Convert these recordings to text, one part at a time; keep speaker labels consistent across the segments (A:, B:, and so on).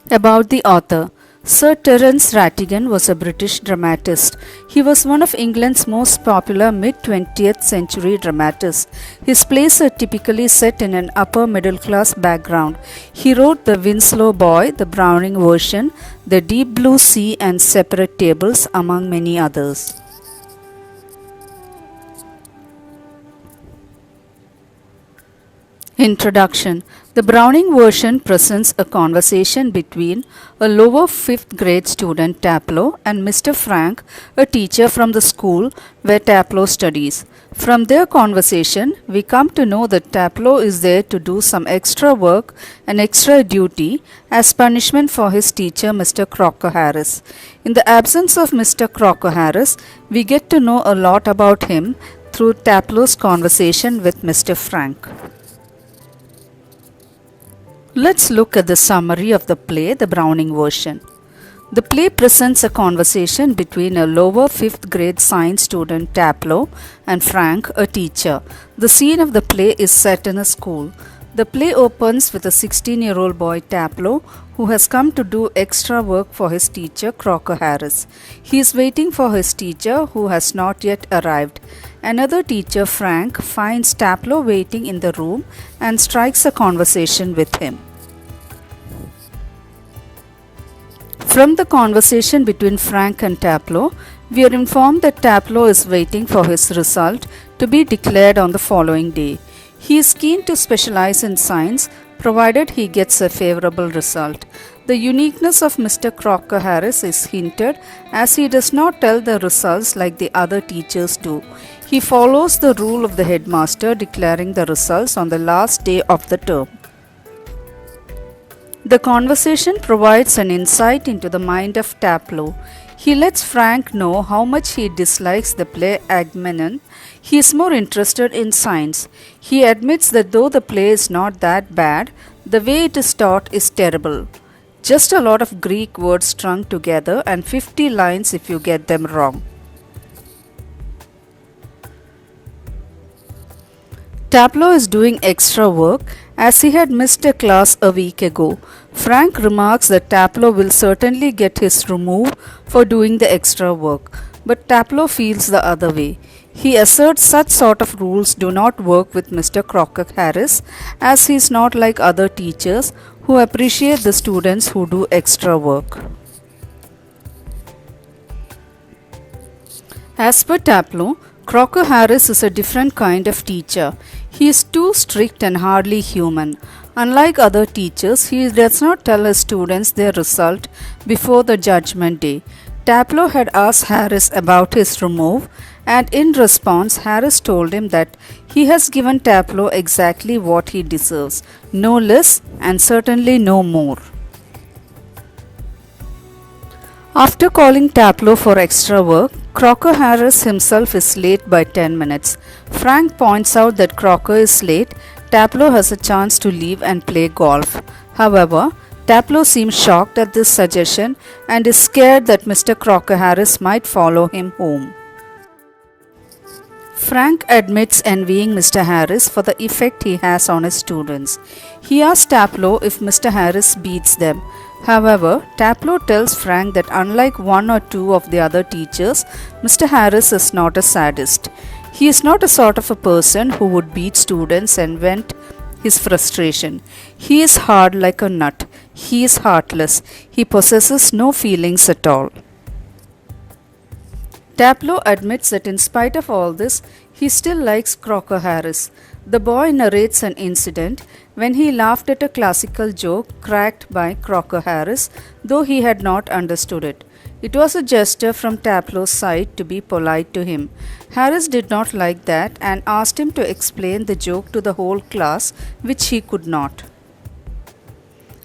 A: About the author. Sir Terence Rattigan was a British dramatist. He was one of England's most popular mid 20th century dramatists. His plays are typically set in an upper middle class background. He wrote The Winslow Boy, the Browning version, The Deep Blue Sea, and Separate Tables, among many others. Introduction. The Browning version presents a conversation between a lower 5th grade student Taplow and Mr. Frank, a teacher from the school where Taplow studies. From their conversation, we come to know that Taplow is there to do some extra work and extra duty as punishment for his teacher, Mr. Crocker Harris. In the absence of Mr. Crocker Harris, we get to know a lot about him through Taplow's conversation with Mr. Frank. Let's look at the summary of the play, the Browning version. The play presents a conversation between a lower 5th grade science student Taplow and Frank, a teacher. The scene of the play is set in a school. The play opens with a 16-year-old boy Taplow who has come to do extra work for his teacher Crocker Harris. He is waiting for his teacher who has not yet arrived. Another teacher, Frank, finds Taplow waiting in the room and strikes a conversation with him. From the conversation between Frank and Taplow, we are informed that Taplow is waiting for his result to be declared on the following day. He is keen to specialize in science provided he gets a favorable result. The uniqueness of Mr. Crocker Harris is hinted as he does not tell the results like the other teachers do. He follows the rule of the headmaster declaring the results on the last day of the term. The conversation provides an insight into the mind of Taplow. He lets Frank know how much he dislikes the play Agamemnon. He is more interested in science. He admits that though the play is not that bad, the way it is taught is terrible. Just a lot of Greek words strung together and 50 lines if you get them wrong. Taplow is doing extra work as he had missed a class a week ago. Frank remarks that Taplow will certainly get his remove for doing the extra work, but Taplow feels the other way. He asserts such sort of rules do not work with Mr. Crocker Harris as he is not like other teachers who appreciate the students who do extra work. As per Taplow, Crocker Harris is a different kind of teacher. He is too strict and hardly human. Unlike other teachers, he does not tell his students their result before the judgment day. Taplow had asked Harris about his remove, and in response, Harris told him that he has given Taplow exactly what he deserves, no less and certainly no more. After calling Taplow for extra work, Crocker Harris himself is late by 10 minutes. Frank points out that Crocker is late. Taplow has a chance to leave and play golf. However, Taplow seems shocked at this suggestion and is scared that Mr. Crocker Harris might follow him home. Frank admits envying Mr. Harris for the effect he has on his students. He asks Taplow if Mr. Harris beats them. However, Taplow tells Frank that unlike one or two of the other teachers, Mr. Harris is not a sadist. He is not a sort of a person who would beat students and vent his frustration. He is hard like a nut. He is heartless. He possesses no feelings at all. Taplow admits that in spite of all this, he still likes Crocker Harris. The boy narrates an incident when he laughed at a classical joke cracked by Crocker Harris, though he had not understood it. It was a gesture from Taplow's side to be polite to him. Harris did not like that and asked him to explain the joke to the whole class, which he could not.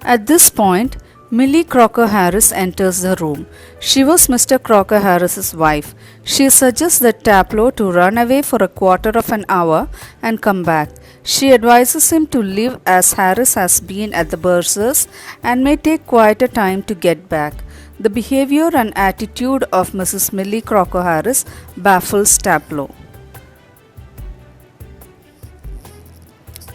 A: At this point, Millie Crocker Harris enters the room. She was Mr. Crocker Harris's wife. She suggests that Taplow to run away for a quarter of an hour and come back. She advises him to leave as Harris has been at the bursars and may take quite a time to get back. The behavior and attitude of Mrs. Millie Crocker Harris baffles Taplow.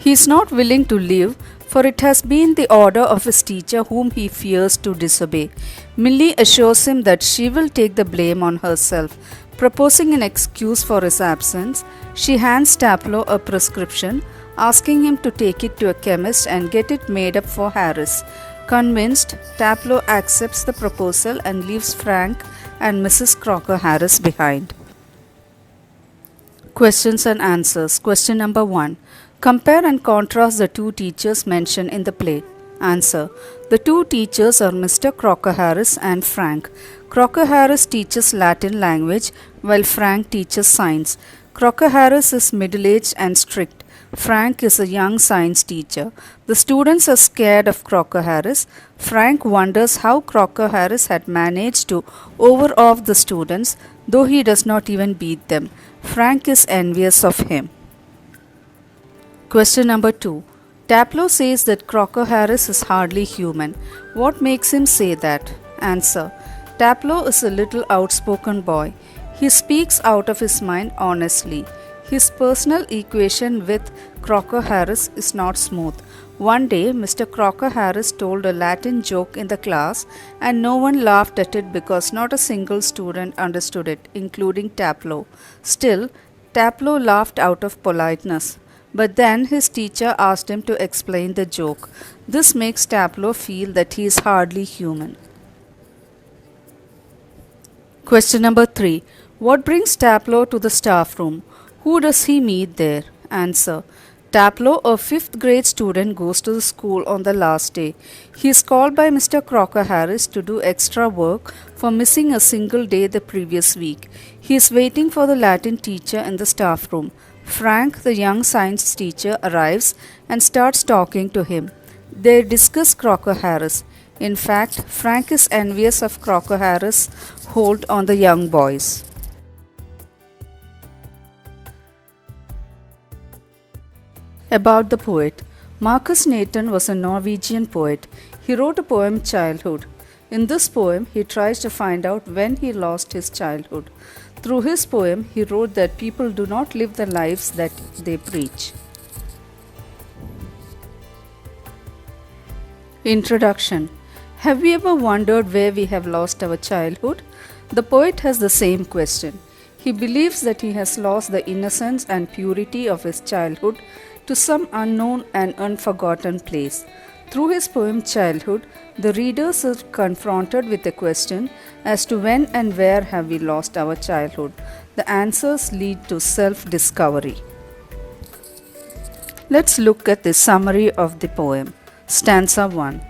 A: He is not willing to leave for it has been the order of his teacher whom he fears to disobey. Millie assures him that she will take the blame on herself. Proposing an excuse for his absence, she hands Taplow a prescription, asking him to take it to a chemist and get it made up for Harris. Convinced, Taplow accepts the proposal and leaves Frank and Mrs. Crocker Harris behind. Questions and answers. Question number 1. Compare and contrast the two teachers mentioned in the play. Answer. The two teachers are Mr. Crocker Harris and Frank. Crocker Harris teaches Latin language while Frank teaches science. Crocker Harris is middle-aged and strict. Frank is a young science teacher. The students are scared of Crocker Harris. Frank wonders how Crocker Harris had managed to overawe the students, though he does not even beat them. Frank is envious of him. Question number 2. Taplow says that Crocker Harris is hardly human. What makes him say that? Answer. Taplow is a little outspoken boy. He speaks out of his mind honestly. His personal equation with Crocker Harris is not smooth. One day, Mr. Crocker Harris told a Latin joke in the class, and no one laughed at it because not a single student understood it, including Taplow. Still, Taplow laughed out of politeness. But then his teacher asked him to explain the joke. This makes Taplow feel that he is hardly human. Question number 3. What brings Taplow to the staff room? Who does he meet there? Answer. Taplow, a 5th grade student, goes to the school on the last day. He is called by Mr. Crocker Harris to do extra work for missing a single day the previous week. He is waiting for the Latin teacher in the staff room. Frank, the young science teacher, arrives and starts talking to him. They discuss Crocker Harris. In fact, Frank is envious of Crocker Harris' hold on the young boys. About the poet. Marcus Nathan was a Norwegian poet. He wrote a poem, Childhood. In this poem, he tries to find out when he lost his childhood. Through his poem, he wrote that people do not live the lives that they preach. Introduction. Have we ever wondered where we have lost our childhood? The poet has the same question. He believes that he has lost the innocence and purity of his childhood to some unknown and unforgotten place. Through his poem Childhood, the readers are confronted with a question as to when and where have we lost our childhood. The answers lead to self-discovery. Let's look at the summary of the poem. Stanza 1.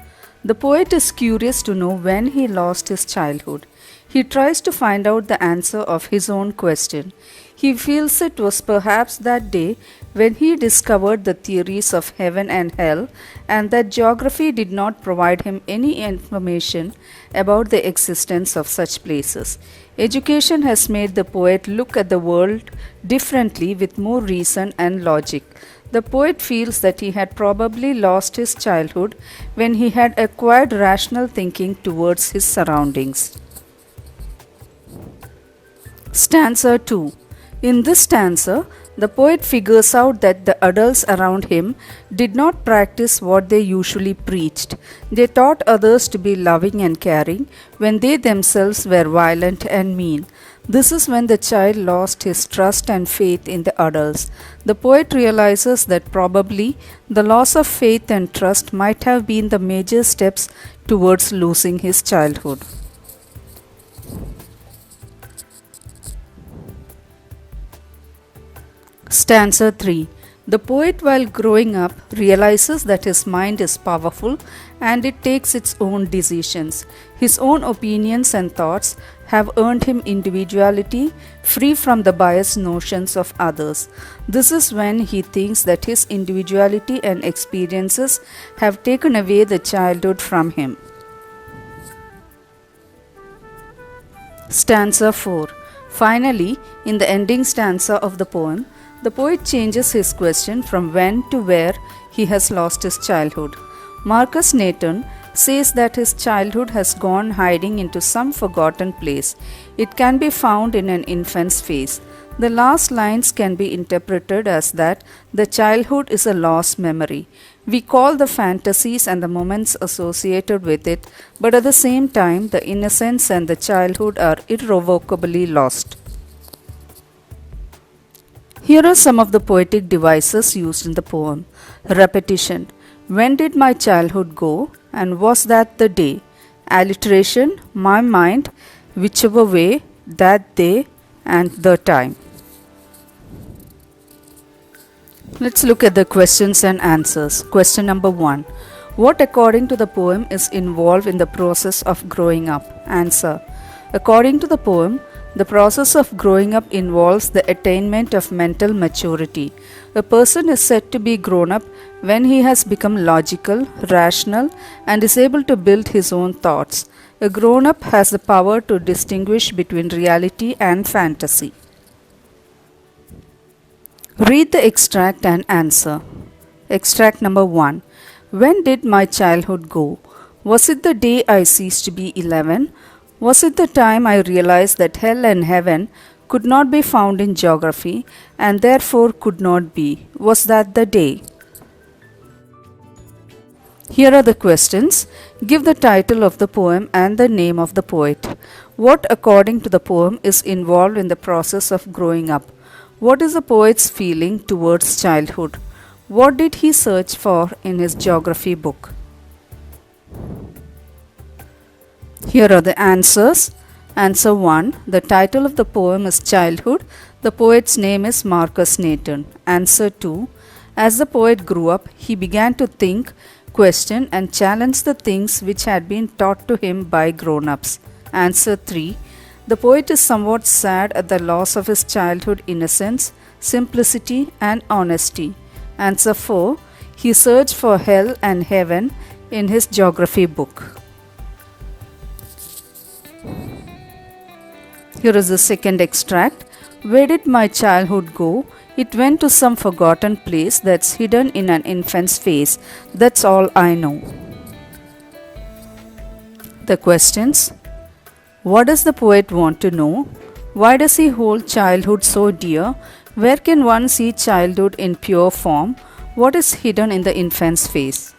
A: The poet is curious to know when he lost his childhood. He tries to find out the answer of his own question. He feels it was perhaps that day when he discovered the theories of heaven and hell, and that geography did not provide him any information about the existence of such places. Education has made the poet look at the world differently with more reason and logic. The poet feels that he had probably lost his childhood when he had acquired rational thinking towards his surroundings. Stanza 2. In this stanza, the poet figures out that the adults around him did not practice what they usually preached. They taught others to be loving and caring when they themselves were violent and mean. This is when the child lost his trust and faith in the adults. The poet realizes that probably the loss of faith and trust might have been the major steps towards losing his childhood. Stanza 3. The poet, while growing up, realizes that his mind is powerful and it takes its own decisions. His own opinions and thoughts have earned him individuality, free from the biased notions of others. This is when he thinks that his individuality and experiences have taken away the childhood from him. Stanza 4. Finally, in the ending stanza of the poem, the poet changes his question from when to where he has lost his childhood. Marcus Nathan says that his childhood has gone hiding into some forgotten place. It can be found in an infant's face. The last lines can be interpreted as that the childhood is a lost memory. We call the fantasies and the moments associated with it, but at the same time, the innocence and the childhood are irrevocably lost. Here are some of the poetic devices used in the poem. Repetition. When did my childhood go, and was that the day? Alliteration. My mind, whichever way, that day, and the time. Let's look at the questions and answers. Question number 1. What according to the poem is involved in the process of growing up? Answer. According to the poem, the process of growing up involves the attainment of mental maturity. A person is said to be grown up when he has become logical, rational, and is able to build his own thoughts. A grown up has the power to distinguish between reality and fantasy. Read the extract and answer. Extract number 1. When did my childhood go? Was it the day I ceased to be 11? Was it the time I realized that hell and heaven could not be found in geography and therefore could not be? Was that the day? Here are the questions. Give the title of the poem and the name of the poet. What, according to the poem, is involved in the process of growing up? What is the poet's feeling towards childhood? What did he search for in his geography book? Here are the answers. Answer 1. The title of the poem is Childhood. The poet's name is Marcus Nathan. Answer 2. As the poet grew up, he began to think, question, and challenge the things which had been taught to him by grown-ups. Answer 3. The poet is somewhat sad at the loss of his childhood innocence, simplicity, and honesty. Answer 4. He searched for hell and heaven in his geography book. Here is the second extract. Where did my childhood go? It went to some forgotten place that's hidden in an infant's face. That's all I know. The questions. What does the poet want to know? Why does he hold childhood so dear? Where can one see childhood in pure form? What is hidden in the infant's face?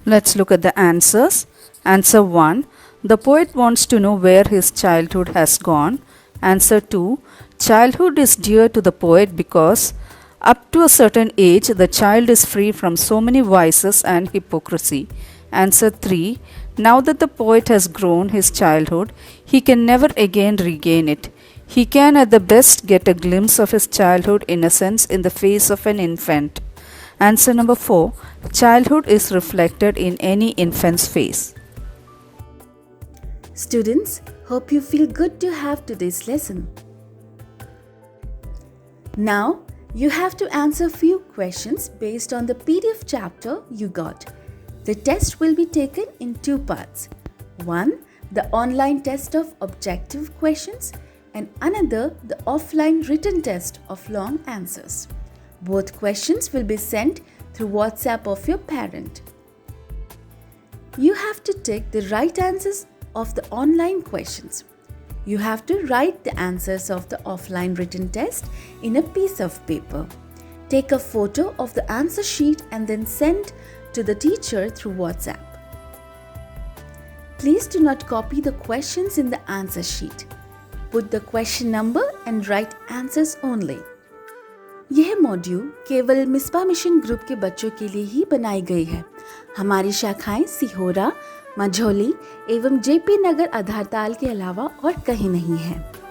A: Let's look at the answers. Answer 1. The poet wants to know where his childhood has gone. Answer 2. Childhood is dear to the poet because up to a certain age the child is free from so many vices and hypocrisy. Answer 3. Now that the poet has grown his childhood, he can never again regain it. He can at the best get a glimpse of his childhood innocence in the face of an infant. Answer number 4. Childhood is reflected in any infant's face.
B: Students, hope you feel good to have today's lesson. Now, you have to answer few questions based on the PDF chapter you got. The test will be taken in 2 parts. One, the online test of objective questions, and another, the offline written test of long answers. Both questions will be sent through WhatsApp of your parent. You have to take the right answers of the online questions. You have to write the answers of the offline written test in a piece of paper. Take a photo of the answer sheet and then send to the teacher through WhatsApp. Please do not copy the questions in the answer sheet. Put the question number and write answers only. यह module केवल Misbah mission group के बच्चों के लिए ही बनाई गई है। हमारी शाखाएं सिहोरा, मझौली एवं जेपी नगर आधारताल के अलावा और कहीं नहीं है।